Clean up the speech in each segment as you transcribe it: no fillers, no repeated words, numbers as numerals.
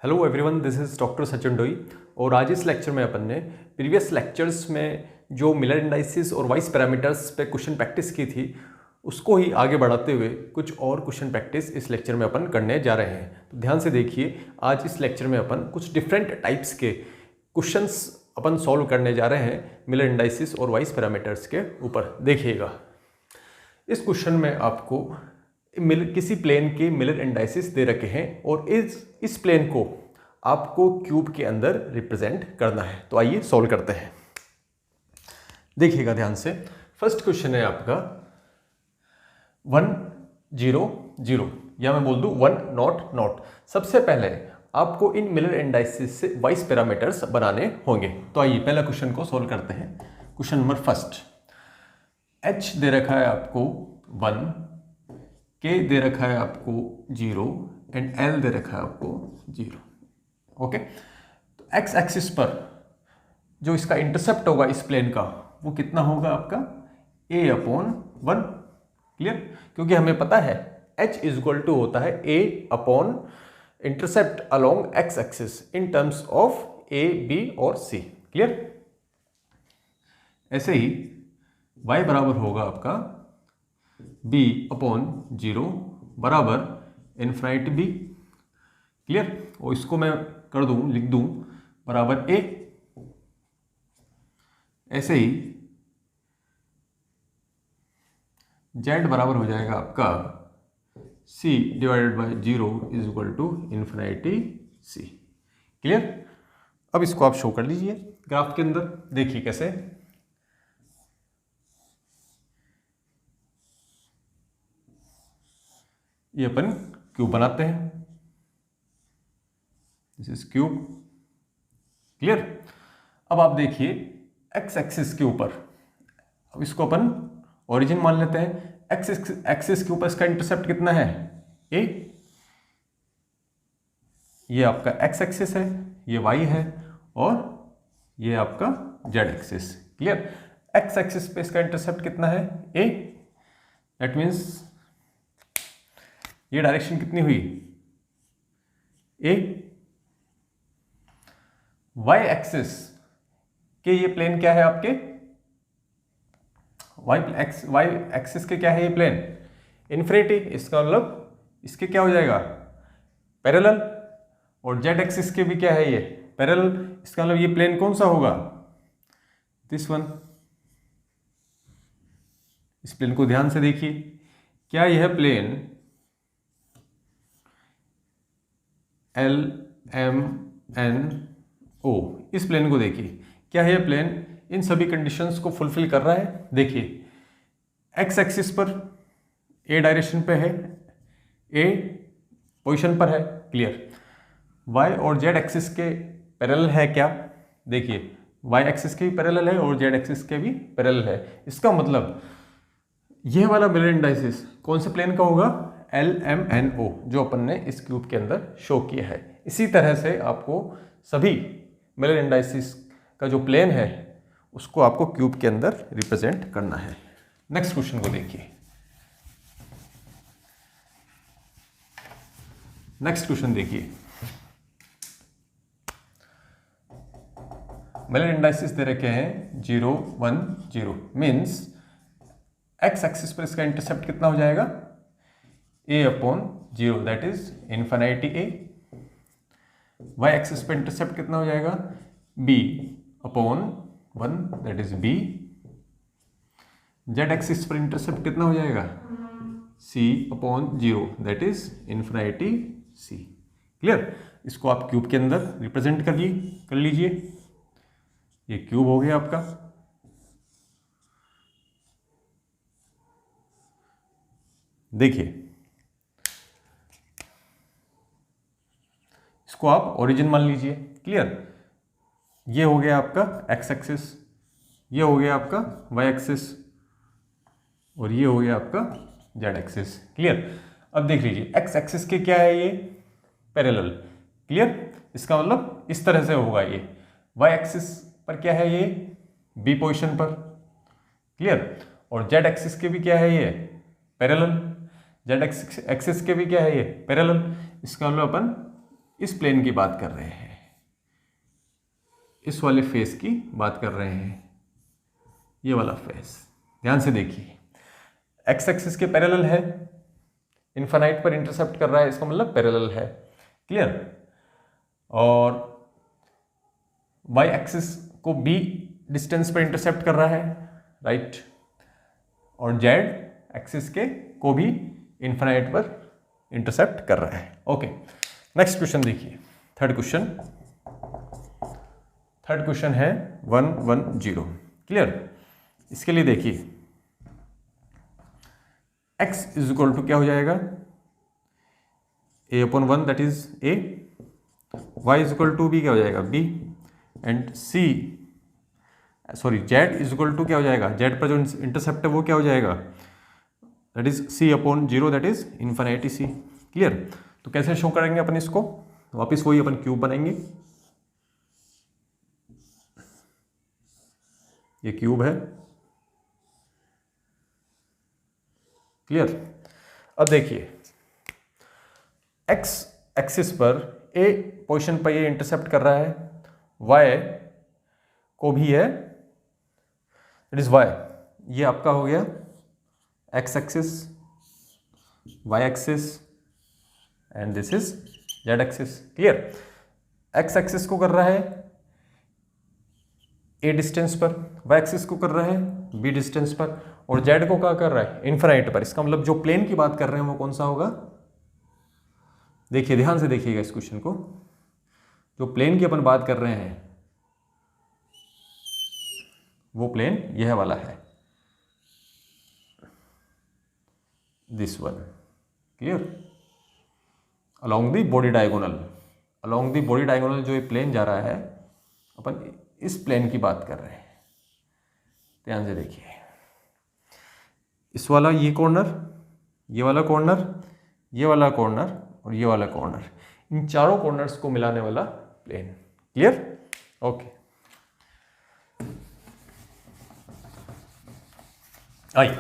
Hello everyone, this is doctor Sachin Doi. और आज इस लेक्चर में अपन ने प्रीवियस लेक्चर्स में जो मिलर इंडाइसिस और वाइस पैरामीटर्स पे क्वेश्चन प्रैक्टिस की थी उसको ही आगे बढ़ाते हुए कुछ और क्वेश्चन प्रैक्टिस इस लेक्चर में अपन करने जा रहे हैं। तो ध्यान से देखिए, आज इस लेक्चर में अपन कुछ डिफरेंट टाइप्स के क्वेश्चंस अपन सॉल्व करने जा रहे हैं मिलर इंडाइसिस और वाइस पैरामीटर्स के ऊपर। देखिएगा, इस क्वेश्चन में आपको किसी प्लेन के मिलर इंडाइसिस दे रखे हैं और इस प्लेन को आपको क्यूब के अंदर रिप्रेजेंट करना है। तो आइए सॉल्व करते हैं। देखिएगा ध्यान से, फर्स्ट क्वेश्चन है आपका 1 0 0 या मैं बोल दूं 1 नॉट नॉट। सबसे पहले आपको इन मिलर इंडाइसिस से वाइस पैरामीटर्स बनाने होंगे। तो आइए पहला क्वेश्चन को सॉल्व करते हैं। क्वेश्चन नंबर फर्स्ट, h दे रखा है आपको 1, k दे रखा है आपको 0 एंड l दे रखा है आपको 0। ओके, तो x एक्सिस पर जो इसका इंटरसेप्ट होगा इस प्लेन का वो कितना होगा आपका a/1। क्लियर, क्योंकि हमें पता है h इज इक्वल टू होता है a/ intercept along x axis in terms of a, b और c। क्लियर, ऐसे ही y बराबर होगा आपका b/0 बराबर इन्फिनिटी b। क्लियर, और इसको मैं लिख दूं बराबर a। ऐसे ही z बराबर हो जाएगा आपका c divided by 0 is equal to infinity c। Clear, अब इसको आप शो कर लीजिए ग्राफ के अंदर। देखिए कैसे, ये अपन क्यूब बनाते हैं, दिस इज क्यूब। क्लियर, अब आप देखिए एक्स एक्सिस के ऊपर, अब इसको अपन ओरिजिन मान लेते हैं। एक्स एक्सिस के ऊपर इसका इंटरसेप्ट कितना है a। ये आपका एक्स एक्सिस है, ये y है और ये आपका z axis. Clear, x axis पे इसका इंटरसेप्ट कितना है a, दैट मीन्स ये डायरेक्शन कितनी हुई a। y एक्सिस के ये प्लेन क्या है आपके, y एक्सिस के क्या है ये प्लेन इन्फिनिटी। इसका मतलब इसके क्या हो जाएगा पैरेलल, और z एक्सिस के भी क्या है ये पैरेलल। इसका मतलब ये प्लेन कौन सा होगा, दिस वन। इस प्लेन को ध्यान से देखिए, क्या यह प्लेन LMNO, इस प्लेन को देखिए, क्या यह प्लेन इन सभी कंडीशंस को फुलफिल कर रहा है। देखिए एक्स एक्सिस पर a डायरेक्शन पे है, a पोजीशन पर है। क्लियर, y और z एक्सिस के पैरेलल है क्या, देखिए y एक्सिस के भी पैरेलल है और z एक्सिस के भी पैरेलल है। इसका मतलब यह वाला मिलर इंडाइसिस कौन से प्लेन का होगा, LMNO, जो अपन ने इस क्यूब के अंदर शो किया है। इसी तरह से आपको सभी मिलर इंडाइसिस का जो प्लेन है उसको आपको क्यूब के अंदर रिप्रेजेंट करना है। नेक्स्ट क्वेश्चन को देखिए। नेक्स्ट क्वेश्चन देखिए, मिलर इंडाइसिस दे रखे हैं 0 1 0, मीन्स एक्स एक्सिस पर इसका इंटरसेप्ट कितना हो जाएगा a/0, that is infinity a। y axis पर इंटरसेप्ट कितना हो जाएगा b/1, that is b। z axis पर इंटरसेप्ट कितना हो जाएगा c/0, that is infinity c। Clear, इसको आप क्यूब के अंदर रिप्रेजेंट कर लीजिए। ये क्यूब हो गया आपका। देखिए इसको आप ओरिजिन मान लीजिए। क्लियर, ये हो गया आपका एक्स एक्सिस, ये हो गया आपका वाई एक्सिस और ये हो गया आपका जेड एक्सिस। क्लियर, अब देख लीजिए एक्स एक्सिस के क्या है ये पैरेलल। क्लियर, इसका मतलब इस तरह से होगा ये। वाई एक्सिस पर क्या है ये बी पोजीशन पर। क्लियर, और जेड एक्सिस के भी क्या है ये पैरेलल, जेड एक्सिस के भी क्या है ये पैरेलल। इसका मतलब अपन इस प्लेन की बात कर रहे हैं, इस वाले फेस की बात कर रहे हैं, ये वाला फेस। ध्यान से देखिए, एक्स एक्सिस के पैरेलल है, इनफाइनाइट पर इंटरसेप्ट कर रहा है, इसका मतलब पैरेलल है। क्लियर। और वाई एक्सिस को बी डिस्टेंस पर इंटरसेप्ट कर रहा है, राइट। और जेड एक्सिस के को भी इनफाइनाइट पर इंटरसेप्ट कर रहा है। ओके, नेक्स्ट क्वेश्चन देखिए, थर्ड क्वेश्चन है 110। क्लियर। इसके लिए देखिए, x इज इक्वल टू क्या हो जाएगा, a/1 that is a, y is equal to b क्या हो जाएगा b, and z is equal to क्या हो जाएगा, z पर जो इंटरसेप्ट है वो क्या हो जाएगा, that is c/0 that is infinity c। Clear. तो कैसे शो करेंगे अपन इसको, वापस वही अपन क्यूब बनाएंगे, ये क्यूब है। क्लियर। अब देखिए, x एक्सिस पर a पोजीशन पर ये इंटरसेप्ट कर रहा है, y को भी है, इट इज y, ये आपका हो गया x axis, y axis, and this is z axis. Clear. x axis को कर रहा है a डिस्टेंस पर, y एक्सिस को कर रहा है b डिस्टेंस पर, और z को क्या कर रहा है, इनफिनिट पर। इसका मतलब जो प्लेन की बात कर रहे हैं वो कौन सा होगा, देखिए ध्यान से देखिएगा इस क्वेश्चन को, जो प्लेन की अपन बात कर रहे हैं वो प्लेन यह वाला है, this one. Clear. Along the body diagonal जो ये प्लेन जा रहा है, अपन इस प्लेन की बात कर रहे हैं। ध्यान से देखिए, इस वाला ये कॉर्नर, ये वाला कॉर्नर, ये वाला कॉर्नर और ये वाला कॉर्नर, इन चारों कॉर्नर्स को मिलाने वाला प्लेन। क्लियर। ओके, आइए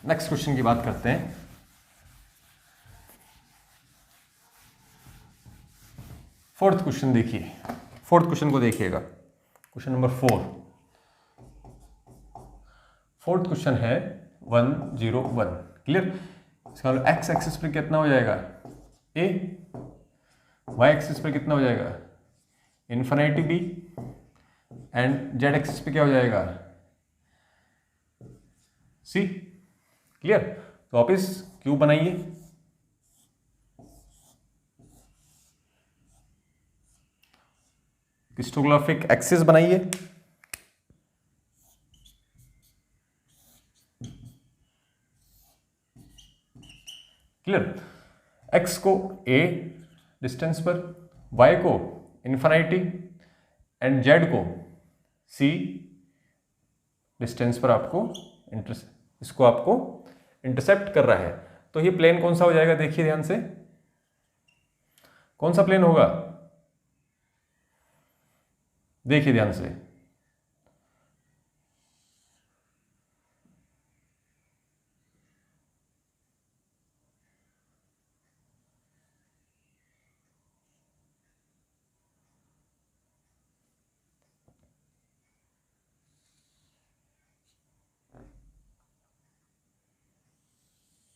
नेक्स्ट क्वेश्चन की बात करते हैं। फोर्थ क्वेश्चन देखिए, फोर्थ क्वेश्चन को देखिएगा, क्वेश्चन नंबर 4। फोर्थ क्वेश्चन है 101। क्लियर। इसका मतलब एक्स एक्सिस पर कितना हो जाएगा a, y एक्सिस पर कितना हो जाएगा infinity b, and z axis पे क्या हो जाएगा c। क्लियर। तो वापिस क्यूब बनाइए, क्रिस्टोग्राफिक एक्सिस बनाइए, क्लियर। x को a डिस्टेंस पर, y को इन्फिनिटी, एंड z को c डिस्टेंस पर आपको इसको आपको इंटरसेप्ट कर रहा है। तो ये प्लेन कौन सा हो जाएगा, देखिए ध्यान से, कौन सा प्लेन होगा, देखिए ध्यान से,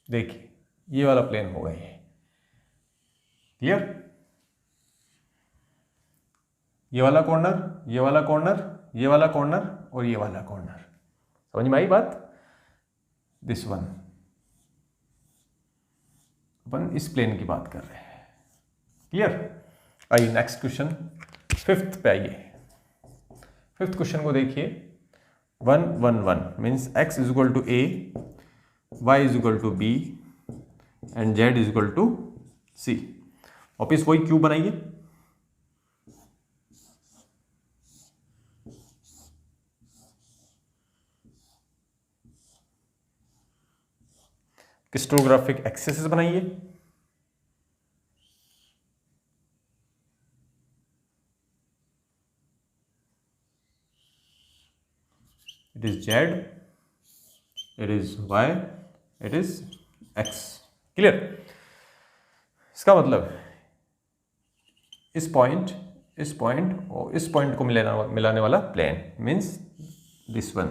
देखिए ये वाला प्लेन होगा ये। क्लियर। ये वाला कॉर्नर, ये वाला कॉर्नर, ये वाला कॉर्नर और ये वाला कॉर्नर, समझ में आई बात, दिस वन। अपन इस प्लेन की बात कर रहे हैं। क्लियर। आइए नेक्स्ट क्वेश्चन, फिफ्थ पे आइए। फिफ्थ क्वेश्चन को देखिए, 111 means x is equal to a, y is equal to b and z is equal to c। वापिस वही क्यूब बनाइए, क्रिस्टोग्राफिक एक्सिस बनाइए, it is z, it is y, it is x। Clear. इसका मतलब इस point और इस point को मिलाने वाला plane means this one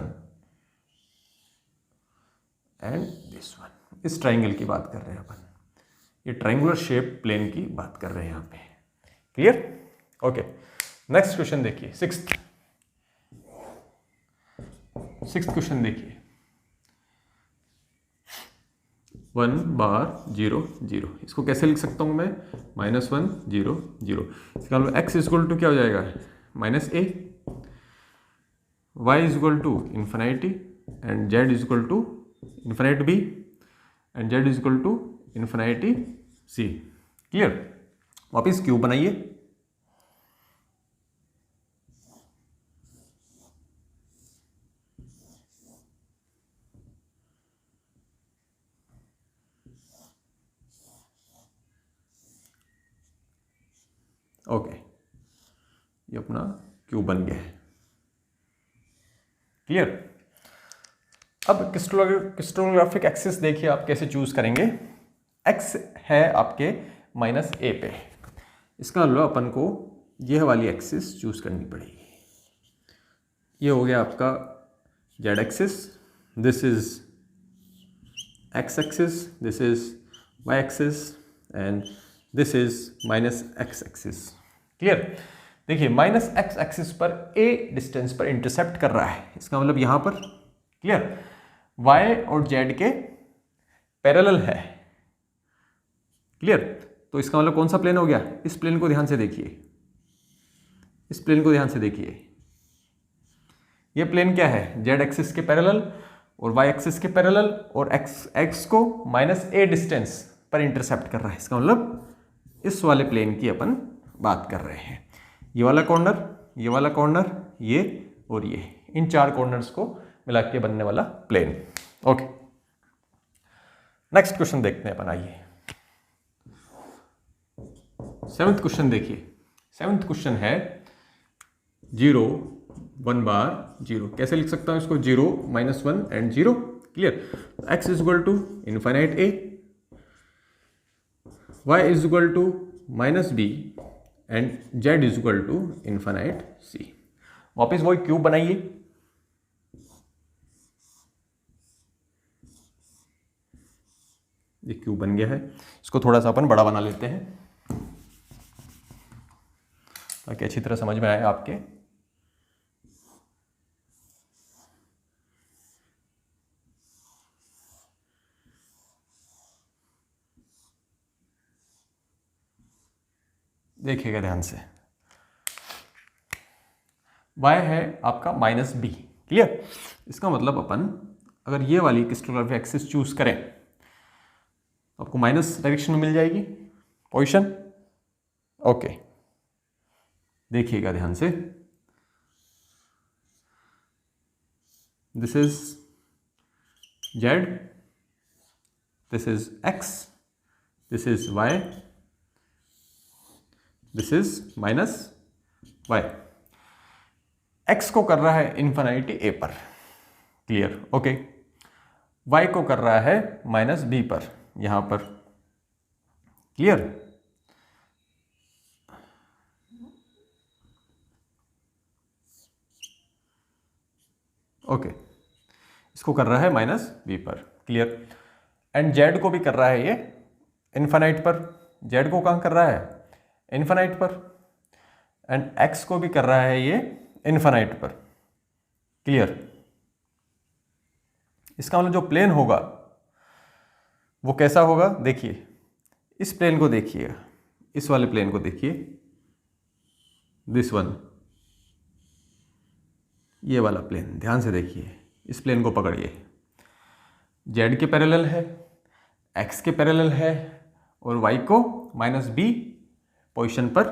and this one. इस ट्राइंगल की बात कर रहे हैं अपन, ये ट्राइंगुलर शेप प्लेन की बात कर रहे हैं यहाँ पे। क्लियर? ओके, नेक्स्ट क्वेश्चन देखिए, सिक्स्थ क्वेश्चन देखिए, 1 बार 0 0। इसको कैसे लिख सकता हूँ मैं? -1 0 0। इसका मतलब x इक्वल टू क्या हो जाएगा? -a, y equal to infinity and z equal to infinity b and z equal to infinity c। Clear? वापिस क्यूब बनाइए। ओके, ये अपना क्यूब बन गया है। क्लियर? अब क्रिस्टलोग्राफिक एक्सिस देखिए आप कैसे चूज करेंगे। एक्स है आपके -a पे, इसका मतलब अपन को यह वाली एक्सिस चूज करनी पड़ेगी। ये हो गया आपका z axis, this is x axis, this is y axis and this is -x axis. Clear? देखिए -x एक्सिस पर a डिस्टेंस पर इंटरसेप्ट कर रहा है, इसका मतलब यहां पर। क्लियर? y और z के पैरेलल है। क्लियर? तो इसका मतलब कौन सा प्लेन हो गया? इस प्लेन को ध्यान से देखिए, इस प्लेन को ध्यान से देखिए। ये प्लेन क्या है? z एक्सिस के पैरेलल और y एक्सिस के पैरेलल, और x को -a डिस्टेंस पर इंटरसेप्ट कर रहा है। इसका मतलब इस वाले प्लेन की अपन बात कर रहे हैं। ये वाला कॉर्नर, ये वाला कॉर्नर, ये और ये, इन चार कॉर्नर्स को मिला के बनने वाला प्लेन। ओके, नेक्स्ट क्वेश्चन देखते हैं अपन। आइए 7th क्वेश्चन देखिए। 7th क्वेश्चन है 0 1 बार 0। कैसे लिख सकता हूं इसको? 0 -1 and 0। Clear? x is equal to infinite a, y is equal to -b and z is equal to infinite c। वापिस वही क्यूब बनाइए। ये क्यूब बन गया है, इसको थोड़ा सा अपन बड़ा बना लेते हैं ताकि अच्छी तरह समझ में आए आपके। देखिएगा ध्यान से, y है आपका -b। क्लियर? इसका मतलब अपन अगर ये वाली क्रिस्टलोग्राफिक एक्सिस चूज करें तो आपको माइनस डायरेक्शन में मिल जाएगी पोजीशन। ओके, देखिएगा ध्यान से, this is z, this is x, this is y, this is -y। x को कर रहा है इन्फिनिटी a पर। क्लियर? ओके, y को कर रहा है -b पर, यहां पर। क्लियर? ओके, इसको कर रहा है -b पर। क्लियर? एंड z को भी कर रहा है ये इन्फिनिट पर। z को कहां कर रहा है? इन्फिनिट पर। एंड x को भी कर रहा है ये इन्फिनिट पर। क्लियर? इसका मतलब जो प्लेन होगा वो कैसा होगा? देखिए, इस प्लेन को देखिए, इस वाले प्लेन को देखिए, दिस वन, ये वाला प्लेन ध्यान से देखिए, इस प्लेन को पकड़िए। z के पैरेलल है, x के पैरेलल है, और y को -b पोजीशन पर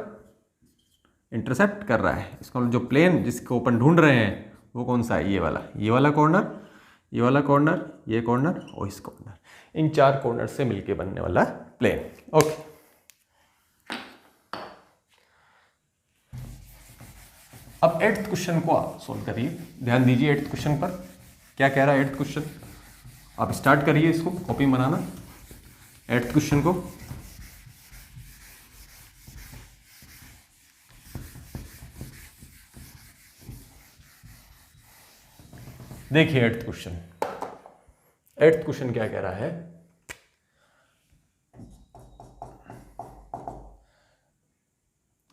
इंटरसेप्ट कर रहा है। इसका मतलब जो प्लेन जिसको अपन ढूंढ रहे हैं वो कौन सा है? ये वाला कॉर्नर, ये वाला कॉर्नर, ये कॉर्नर और इस कॉर्नर, इन चार कॉर्नर से मिलके बनने वाला प्लेन। ओके, अब 8th क्वेश्चन को आप सोल्व करिए। ध्यान दीजिए 8th क्वेश्चन पर क्या कह रहा है। 8th क्वेश्चन आप स्टार्ट करिए, इसको कॉपी बनाना 8th क्वेश्चन को। देखिए एट्थ क्वेश्चन क्या कह रहा है,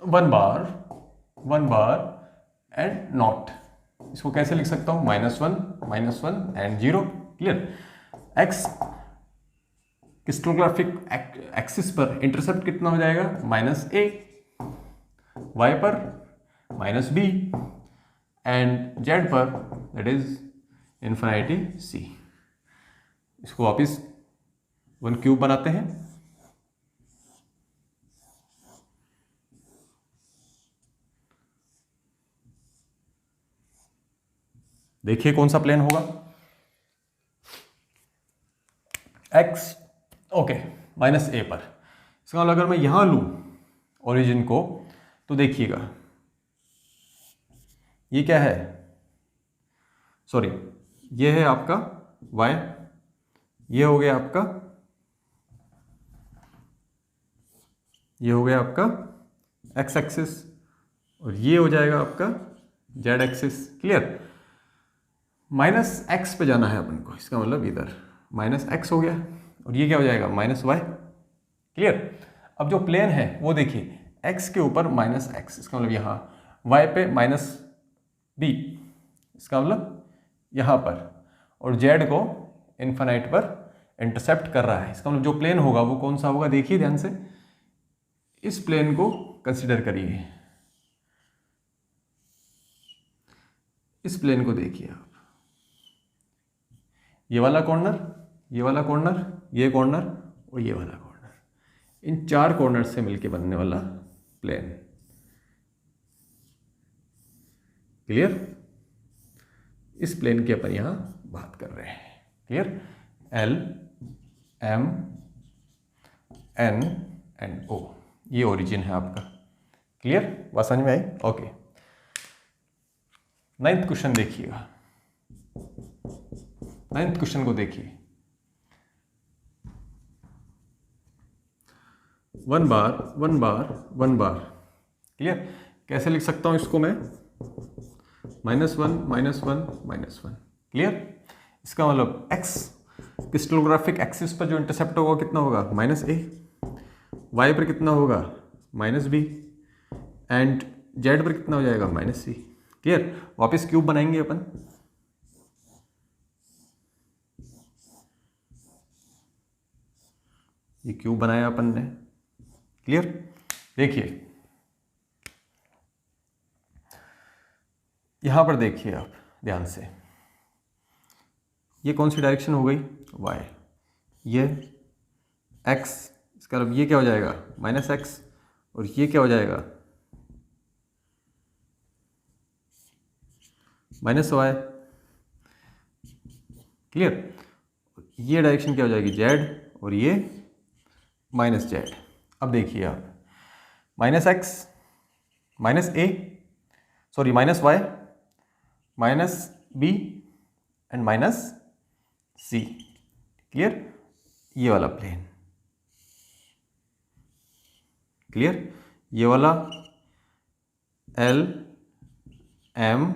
वन बार एंड नॉट। इसको कैसे लिख सकता हूं, -1 and 0। Clear. X crystallographic axis पर इंटरसेप्ट कितना हो जाएगा, -a, y पर -b एंड z पर दैट इज इन्फिनिटी c। इसको वापिस 1 क्यूब बनाते हैं। देखिए कौन सा प्लेन होगा, x ओके -a पर। इसका मतलब अगर मैं यहां लूं ओरिजिन को तो देखिएगा ये क्या है, सॉरी ये है आपका y, ये हो गया आपका x एक्सिस और ये हो जाएगा आपका z एक्सिस। क्लियर। -x पे जाना है अपन को, इसका मतलब इधर -x हो गया और ये क्या हो जाएगा -y। क्लियर। अब जो प्लेन है वो देखिए x के ऊपर -x, इसका मतलब यहाँ y पे -b, इसका मतलब यहाँ पर, और z को इन्फिनाइट पर इंटरसेप्ट कर रहा है। इसका मतलब जो प्लेन होगा वो कौन सा होगा, देखिए ध्यान से, इस प्लेन को कंसीडर करिए, इस प्लेन को देखिए आप, ये वाला कॉर्नर, ये वाला कॉर्नर, ये कॉर्नर और ये वाला कॉर्नर, इन 4 कॉर्नर से मिलके बनने वाला प्लेन। क्लियर। इस प्लेन की अपन यहां बात कर रहे हैं। Clear. L M N and O, ये ओरिजिन है आपका। क्लियर, बात समझ में आई। ओके, 9th क्वेश्चन देखिएगा। 9th क्वेश्चन को देखिए, वन बार। क्लियर। कैसे लिख सकता हूं इसको मैं, -1। क्लियर। इसका मतलब x क्रिस्टलोग्राफिक एक्सिस पर जो इंटरसेप्ट होगा कितना होगा, -a, y पर कितना होगा -b एंड z पर कितना हो जाएगा -c। क्लियर। वापस क्यूब बनाएंगे अपन, ये क्यूब बनाया अपन ने। क्लियर। देखिए यहां पर देखिए आप ध्यान से, ये कौन सी डायरेक्शन हो गई, y, ये x, इसका मतलब ये क्या हो जाएगा -x और ये क्या हो जाएगा -y। क्लियर। ये डायरेक्शन क्या हो जाएगी z और ये -z। अब देखिए आप -x -a sorry -y -b and -c। Clear. ये वाला प्लेन, क्लियर, ये वाला L M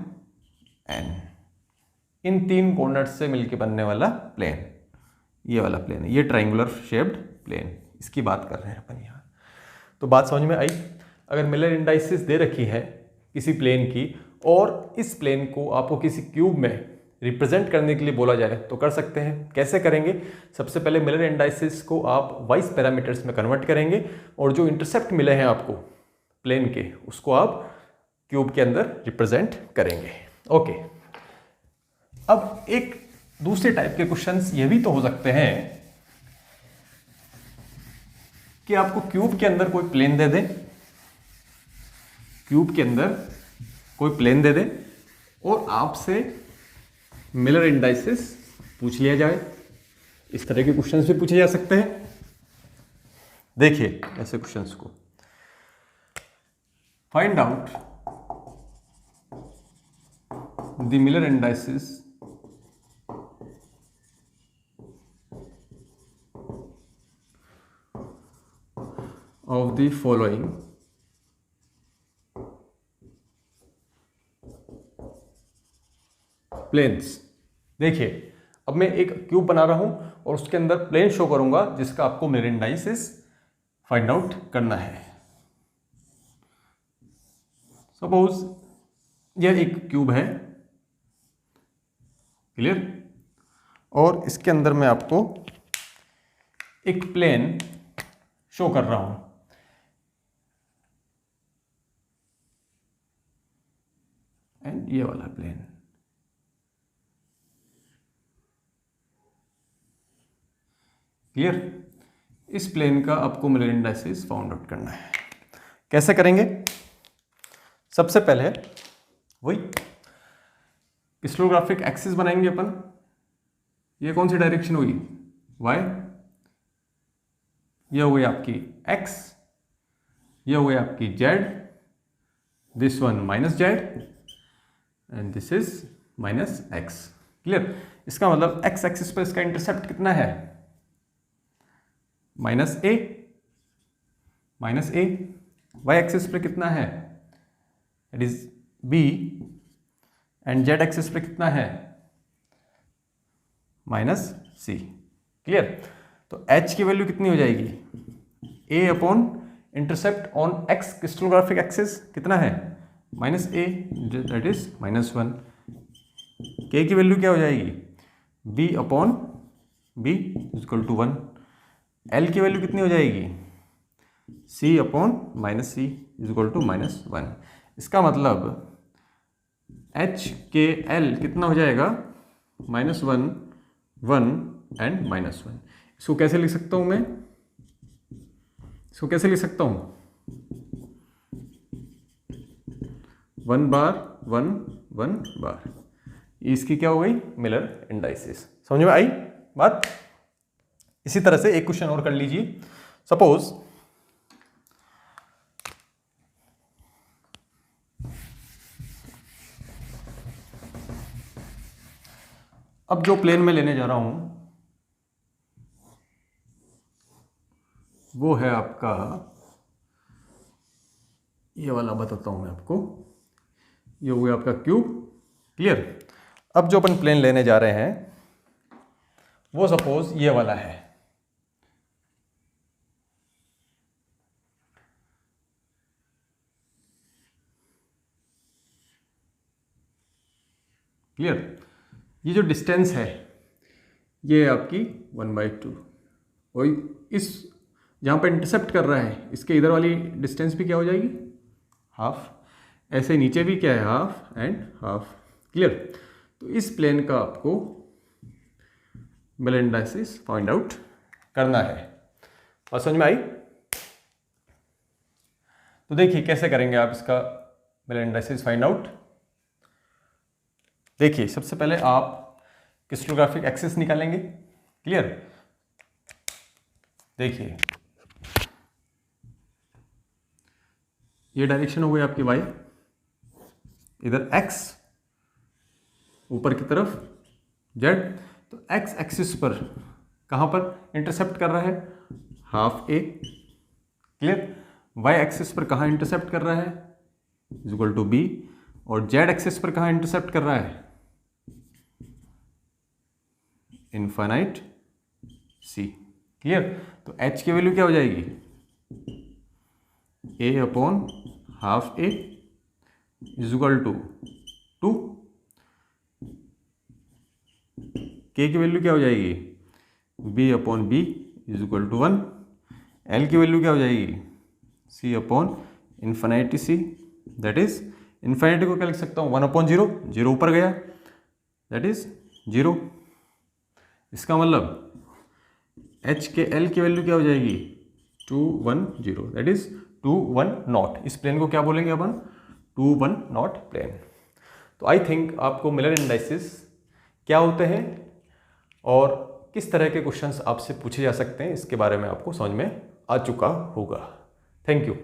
N, इन 3 कॉर्नर से मिलके बनने वाला प्लेन, ये वाला प्लेन है, ये ट्राइंगुलर शेप्ड प्लेन, इसकी बात कर रहे हैं अपन यहाँ। तो बात समझ में आई। अगर मिलर इंडाइसिस दे रखी है किसी प्लेन की और इस प्लेन को आपको किसी क्यूब में रिप्रेजेंट करने के लिए बोला जाए तो कर सकते हैं। कैसे करेंगे, सबसे पहले मिलर इंडाइसिस को आप वाइस पैरामीटर्स में कन्वर्ट करेंगे और जो इंटरसेप्ट मिले हैं आपको प्लेन के उसको आप क्यूब के अंदर रिप्रेजेंट करेंगे। ओके, अब एक दूसरे टाइप के क्वेश्चंस ये भी तो हो सकते हैं कि आपको क्यूब के अंदर कोई प्लेन दे दे, क्यूब के अंदर कोई प्लेन दे दे और आपसे मिलर इंडाइसिस पूछ लिया जाए। इस तरह के क्वेश्चंस भी पूछे जा सकते हैं। देखिए ऐसे क्वेश्चंस को, find out the Miller indices of the following planes। देखिए अब मैं एक क्यूब बना रहा हूं और उसके अंदर प्लेन शो करूंगा जिसका आपको मिरर इंडाइसिस फाइंड आउट करना है। सपोज यह एक क्यूब है, क्लियर, और इसके अंदर मैं आपको एक प्लेन शो कर रहा हूं। एंड ये वाला प्लेन, क्लियर। इस प्लेन का आपको मिरर इंडाइसिस फाउंड आउट करना है। कैसे करेंगे? सबसे पहले वही क्रिस्टलोग्राफिक एक्सिस बनाएंगे अपन। ये कौन सी डायरेक्शन हुई? y, यह हो गई आपकी x, यह हो गई आपकी z, this one minus z and this is minus x, clear. इसका मतलब x एक्सिस पर इसका इंटरसेप्ट कितना है? माइनस a, y एक्सिस पर कितना है? It is b, and z axis पर कितना है? Minus c, clear. तो h की वैल्यू कितनी हो जाएगी? a upon intercept on x crystallographic axis कितना है? Minus a, that is minus 1। k की वैल्यू क्या हो जाएगी? b upon b equal to 1। l की वैल्यू कितनी हो जाएगी? c upon minus c equal to minus 1। इसका मतलब h के l कितना हो जाएगा? Minus 1, 1 and minus 1। इसको कैसे लिख सकता हूं मैं? इसको कैसे लिख सकता हूं? 1 बार 1 1 बार। इसकी क्या हो गई? Miller indices. समझ में आई बात? इसी तरह से एक क्वेश्चन और कर लीजिए। सपोज अब जो प्लेन में लेने जा रहा हूं वो है आपका ये वाला, बताता हूं मैं आपको। ये हो गया आपका क्यूब, क्लियर। अब जो अपन प्लेन लेने जा रहे हैं वो सपोज ये वाला है, क्लियर। ये जो डिस्टेंस है ये है आपकी 1/2, और इस जहाँ पर इंटरसेप्ट कर रहा है इसके इधर वाली डिस्टेंस भी क्या हो जाएगी? हाफ। ऐसे नीचे भी क्या है? Half and half, clear. तो इस प्लेन का आपको मिलर इंडाइसिस फाइंड आउट करना है। बात समझ में आई? तो देखिए कैसे करेंगे आप इसका मिलर इंडाइसिस फाइंड आउट। देखिए सबसे पहले आप क्रिस्टलोग्राफिक एक्सिस निकालेंगे, क्लियर। देखिए ये डायरेक्शन हो गई आपकी y, इधर x, ऊपर की तरफ z। तो x एक्सिस पर कहां पर इंटरसेप्ट कर रहा है? Half a, clear. y axis पर कहां इंटरसेप्ट कर रहा है? Equal to b। और z एक्सिस पर कहां इंटरसेप्ट कर रहा है? Infinite c, clear. तो h की वैल्यू क्या हो जाएगी? a upon half a is equal to 2। k की वैल्यू क्या हो जाएगी? b upon b is equal to 1। l की वैल्यू क्या हो जाएगी? c upon infinity c, that is infinity को क्या लिख सकता हूँ? 1/0, 0 ऊपर गया, दैट इज 0। इसका मतलब h के l की वैल्यू क्या हो जाएगी? 2 1 0, दैट इज 2 1 नॉट। इस प्लेन को क्या बोलेंगे अपन? 2 1 नॉट प्लेन। तो आई थिंक आपको मिलर इंडाइसिस क्या होते हैं और किस तरह के क्वेश्चंस आपसे पूछे जा सकते हैं इसके बारे में आपको समझ में आ चुका होगा। Thank you.